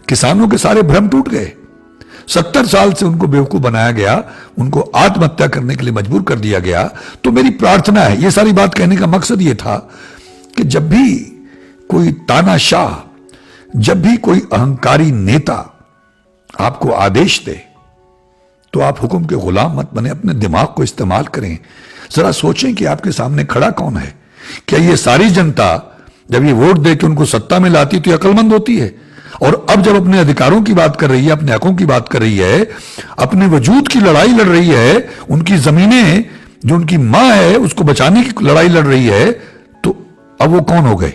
किसानों के सारे भ्रम टूट गए। 70 साल से उनको बेवकूफ बनाया गया, उनको आत्महत्या करने के लिए मजबूर कर दिया गया। तो मेरी प्रार्थना है, ये सारी बात कहने का मकसद ये था कि जब भी कोई तानाशाह, जब भी कोई अहंकारी नेता आपको आदेश दे तो आप हुक्म के गुलाम मत बने, अपने दिमाग को इस्तेमाल करें। जरा सोचें कि आपके सामने खड़ा कौन है। क्या ये सारी जनता जब ये वोट दे के उनको सत्ता में लाती तो अक्लमंद होती है? और अब जब अपने अधिकारों की बात कर रही है, अपने हकों की बात कर रही है, अपने वजूद की लड़ाई लड़ रही है, उनकी जमीनें जो उनकी मां है उसको बचाने की लड़ाई लड़ रही है, तो अब वो कौन हो गए?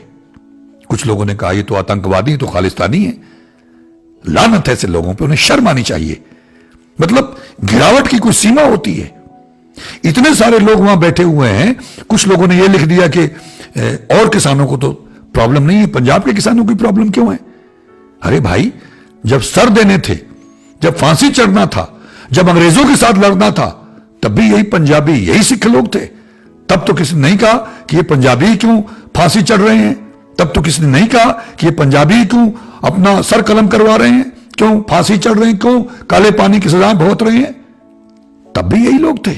कुछ लोगों ने कहा ये तो आतंकवादी, तो खालिस्तानी है। लानत है ऐसे लोगों पे, उन्हें शर्म आनी चाहिए। मतलब गिरावट की कोई सीमा होती है। इतने सारे लोग वहां बैठे हुए हैं, कुछ लोगों ने यह लिख दिया कि और किसानों को तो प्रॉब्लम नहीं है, पंजाब के किसानों की प्रॉब्लम क्यों है? अरे भाई, जब सर देने थे, जब फांसी चढ़ना था, जब अंग्रेजों के साथ लड़ना था, तब भी यही पंजाबी, यही सिख लोग थे। तब तो किसी ने नहीं कहा कि ये पंजाबी क्यों फांसी चढ़ रहे हैं, तब तो किसी ने नहीं कहा कि ये पंजाबी क्यों अपना सर कलम करवा रहे हैं, क्यों फांसी चढ़ रहे हैं, क्यों काले पानी की सजा भुगत रहे हैं। तब भी यही लोग थे।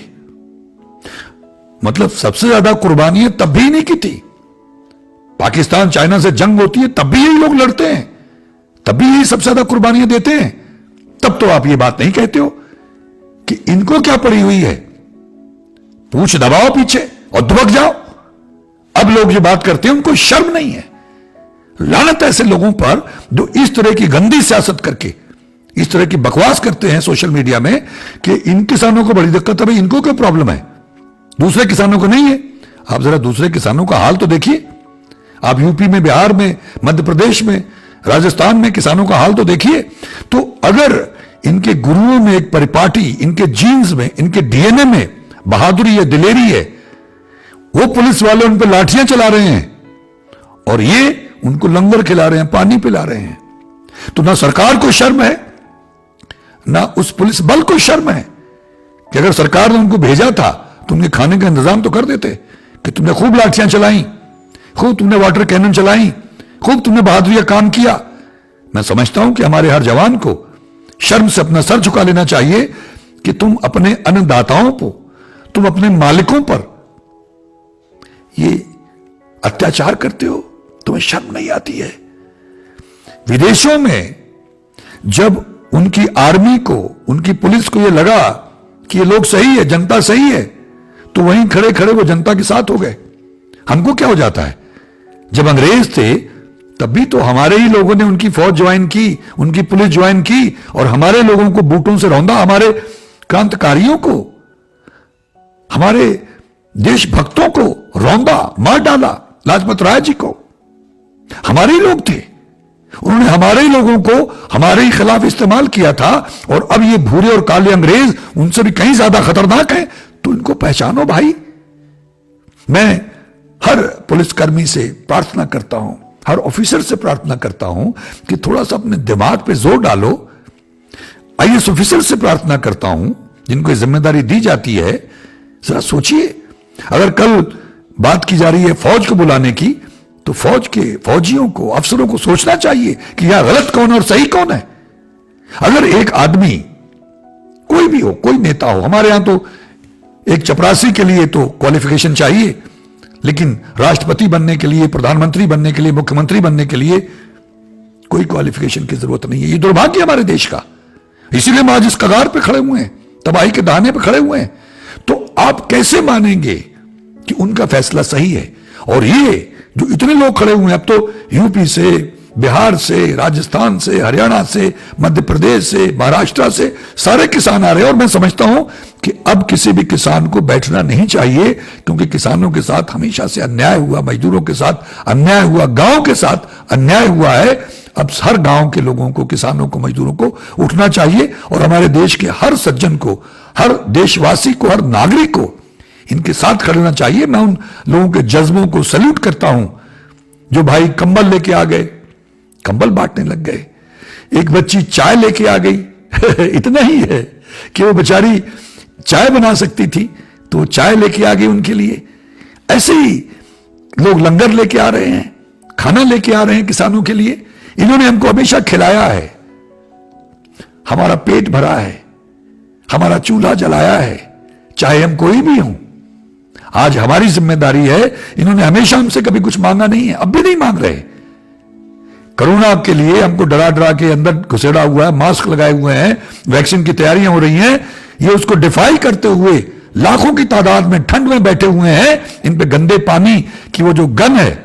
मतलब सबसे ज्यादा कुर्बानियां तब भी नहीं की थी। पाकिस्तान चाइना से जंग होती है तब भी यही लोग लड़ते हैं, तब भी यही सबसे ज्यादा कुर्बानियां देते हैं। तब तो आप ये बात नहीं कहते हो कि इनको क्या पड़ी हुई है, पूछ दबाओ पीछे और दुबक जाओ। अब लोग ये बात करते हैं, उनको शर्म नहीं है। लानत है ऐसे लोगों पर जो इस तरह की गंदी सियासत करके इस तरह की बकवास करते हैं सोशल मीडिया में कि इन किसानों को बड़ी दिक्कत है। भाई इनको क्या प्रॉब्लम है, दूसरे किसानों को नहीं है? आप जरा दूसरे किसानों का हाल तो देखिए। आप यूपी में, बिहार में, मध्य प्रदेश में, राजस्थान में किसानों का हाल तो देखिए। तो अगर इनके गुरुओं में एक परिपाटी, इनके जीन्स में, इनके डीएनए में बहादुरी है, दिलेरी है, वो पुलिस वाले उन पर लाठियां चला रहे हैं और ये उनको लंगर खिला रहे हैं, पानी पिला रहे हैं, तो ना सरकार को शर्म है, ना उस पुलिस बल को शर्म है कि अगर सरकार ने उनको भेजा था तो उनके खाने का इंतजाम तो कर देते कि तुमने खूब लाठियां चलाई, खूब तुमने वाटर कैनन चलाई, खूब तुमने बहादुरी का काम किया। मैं समझता हूं कि हमारे हर जवान को शर्म से अपना सर झुका लेना चाहिए कि तुम अपने अन्नदाताओं को, तुम अपने मालिकों पर ये अत्याचार करते हो, तुम्हें शर्म नहीं आती है। विदेशों में जब उनकी आर्मी को, उनकी पुलिस को यह लगा कि ये लोग सही है, जनता सही है, तो वहीं खड़े खड़े वो जनता के साथ हो गए। हमको क्या हो जाता है, जब अंग्रेज थे तब भी तो हमारे ही लोगों ने उनकी फौज ज्वाइन की, उनकी पुलिस ज्वाइन की और हमारे लोगों को बूटों से रौंदा, हमारे क्रांतिकारियों को, हमारे देशभक्तों को रौंदा, मार डाला। लाजपत राय जी को हमारे ही लोग थे, उन्होंने हमारे ही लोगों को हमारे ही खिलाफ इस्तेमाल किया था। और अब ये भूरे और काले अंग्रेज उनसे भी कहीं ज्यादा खतरनाक हैं, तो इनको पहचानो भाई। मैं हर पुलिसकर्मी से प्रार्थना करता हूं, हर ऑफिसर से प्रार्थना करता हूं कि थोड़ा सा अपने दिमाग पे जोर डालो। आईएएस ऑफिसर से प्रार्थना करता हूं जिनको ये जिम्मेदारी दी जाती है, जरा सोचिए, अगर कल बात की जा रही है फौज को बुलाने की, तो फौज के फौजियों को, अफसरों को सोचना चाहिए कि यह गलत कौन है और सही कौन है। अगर एक आदमी, कोई भी हो, कोई नेता हो, हमारे यहां तो एक चपरासी के लिए तो क्वालिफिकेशन चाहिए, लेकिन राष्ट्रपति बनने के लिए, प्रधानमंत्री बनने के लिए, मुख्यमंत्री बनने के लिए कोई क्वालिफिकेशन की जरूरत नहीं है। ये दुर्भाग्य हमारे देश का, इसीलिए हम आज इस कगार पे खड़े हुए हैं, तबाही के दाने पे खड़े हुए हैं। तो आप कैसे मानेंगे कि उनका फैसला सही है? और ये जो इतने लोग खड़े हुए हैं, अब तो यूपी से, बिहार से, राजस्थान से, हरियाणा से, मध्य प्रदेश से, महाराष्ट्र से सारे किसान आ रहे हैं। और मैं समझता हूं कि अब किसी भी किसान को बैठना नहीं चाहिए, क्योंकि किसानों के साथ हमेशा से अन्याय हुआ, मजदूरों के साथ अन्याय हुआ, गांव के साथ अन्याय हुआ है। अब हर गांव के लोगों को, किसानों को, मजदूरों को उठना चाहिए और हमारे देश के हर सज्जन को, हर देशवासी को, हर नागरिक को इनके साथ खड़ना चाहिए। मैं उन लोगों के जज्बों को सल्यूट करता हूं जो भाई कंबल लेके आ गए, कंबल बांटने लग गए। एक बच्ची चाय लेके आ गई इतना ही है कि वो बेचारी चाय बना सकती थी तो चाय लेके आ गई उनके लिए। ऐसे ही लोग लंगर लेके आ रहे हैं, खाना लेके आ रहे हैं किसानों के लिए। इन्होंने हमको हमेशा खिलाया है, हमारा पेट भरा है, हमारा चूल्हा जलाया है, चाहे हम कोई भी हों। आज हमारी जिम्मेदारी है। इन्होंने हमेशा हमसे कभी कुछ मांगा नहीं है, अब भी नहीं मांग रहे। कोरोना के लिए हमको डरा डरा के अंदर घुसेड़ा हुआ है, मास्क लगाए हुए हैं, वैक्सीन की तैयारियां हो रही हैं। ये उसको डिफाई करते हुए लाखों की तादाद में ठंड में बैठे हुए हैं। इन पे गंदे पानी की वो जो गन है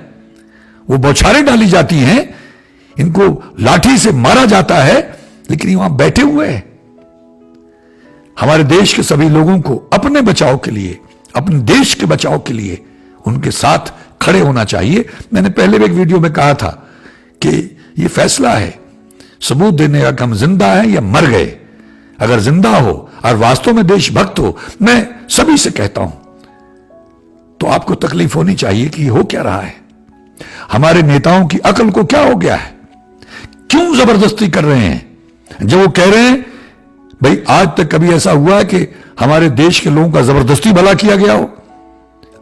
वो बौछारें डाली जाती हैं, इनको लाठी से मारा जाता है, लेकिन ये वहां बैठे हुए हैं। हमारे देश के सभी लोगों को अपने बचाव के लिए, अपने देश के बचाव के लिए उनके साथ खड़े होना चाहिए। मैंने पहले भी एक वीडियो में कहा था कि ये फैसला है सबूत देने का कि हम जिंदा हैं या मर गए। अगर जिंदा हो और वास्तव में देशभक्त हो, मैं सभी से कहता हूं, तो आपको तकलीफ होनी चाहिए कि हो क्या रहा है। हमारे नेताओं की अकल को क्या हो गया है? क्यों जबरदस्ती कर रहे हैं? जब वो कह रहे हैं भाई आज तक कभी ऐसा हुआ है कि हमारे देश के लोगों का जबरदस्ती भला किया गया हो?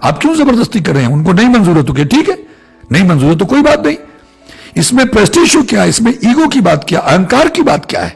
आप क्यों जबरदस्ती कर रहे हैं? उनको नहीं मंजूर है तो क्या ठीक है, नहीं मंजूर है तो कोई बात नहीं। इसमें प्रेस्टीज क्या है? इसमें ईगो की बात क्या, अहंकार की बात क्या है?